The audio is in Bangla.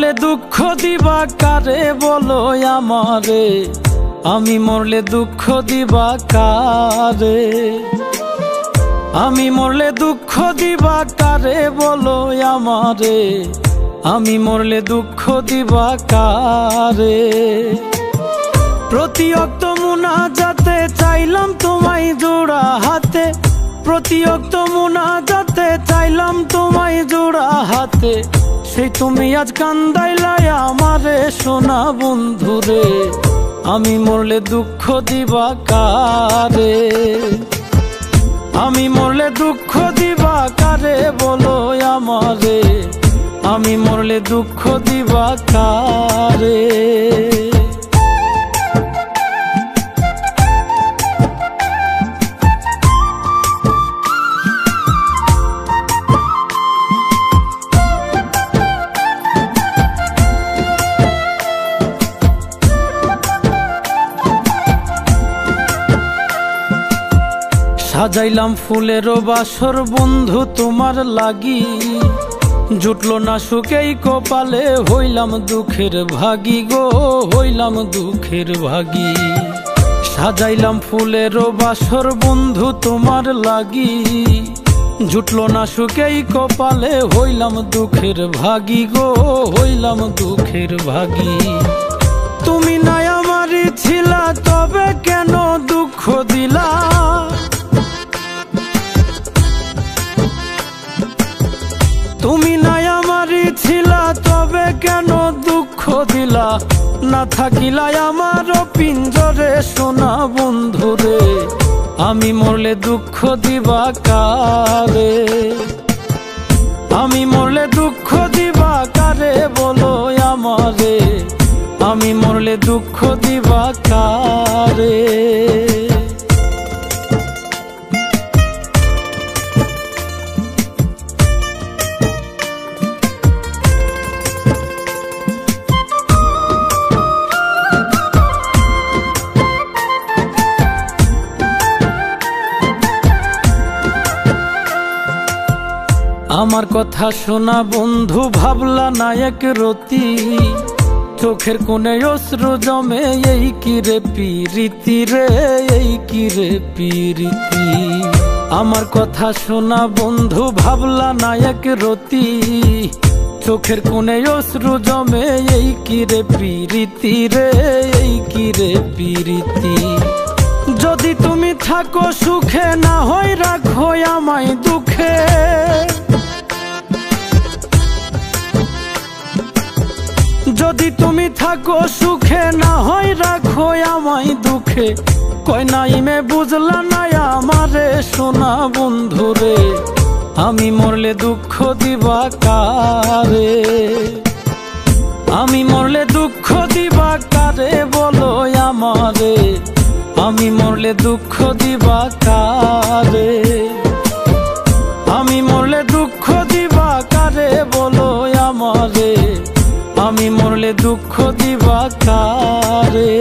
মরলে দুঃখ দিবা কারে বলো আমারে, আমি মরলে দুঃখ দিবা কারে, আমি মরলে দুঃখ দিবা কারে বলো আমারে, আমি মরলে দুঃখ দিবা কারে। প্রতি অক্ত মুনাজাতে চাইলাম তোমায় জোড়া হাতে, প্রতি অক্ত মুনাজাতে চাইলাম তোমায় জোড়া হাতে, সেই তুমি আজ কান্দাইলাই আমারে সোনা বন্ধুরে, আমি মরলে দুঃখ দিবা কারে, আমি মরলে দুঃখ দিবা কারে বলো আমারে, আমি মরলে দুঃখ দিবা কারে। সাজাইলাম ফুলের বাসর বন্ধু তোমার লাগি, জুটলো না সুখেই কপালে, হইলাম দুঃখের ভাগী গো, হইলাম দুঃখের ভাগী। সাজাইলাম ফুলের বাসর বন্ধু তোমার লাগি, জুটলো না সুখেই কপালে, হইলাম দুঃখের ভাগী গো, হইলাম দুঃখের ভাগী। তুমি নাই আমারই ছিলা তবে কেন দুঃখ দিলা, তুমি নাই আমারই ছিলা তবে কেন দুঃখ দিলা, না থাকিলা আমার পিঞ্জরে সোনা বন্ধুরে, আমি মরলে দুঃখ দিবা কারে, আমি মরলে দুঃখ দিবা কারে বলো আমারে, আমি মরলে দুঃখ দিবা কারে। আমার কথা শোনা বন্ধু ভাবলা না এক রতি, চোখের কোণে অশ্রু জমে, এই কি রে পিরিতি রে, এই কি রে পিরিতি। আমার কথা শোনা বন্ধু ভাবলা না এক রতি, চোখের কোণে অশ্রু জমে, এই কি রে পিরিতি রে, এই কি রে পিরিতি। যদি তুমি থাকো সুখে না হয় রাখো আমায় দুঃখে, যদি তুমি থাকো সুখে না হয় রাখো আমায় দুঃখে, কয় নাইমে বুঝলা না আমারে সোনা বন্ধুরে, আমি মরলে দুঃখ দিবা কারে, আমি মরলে দুঃখ দিবা কারে বলো আমারে, আমি মরলে দুঃখ দিবা কারে, আমি মরলে দুঃখ দিবা কারে বলো আমারে, আমি মরলে দুঃখ দিবা কারে।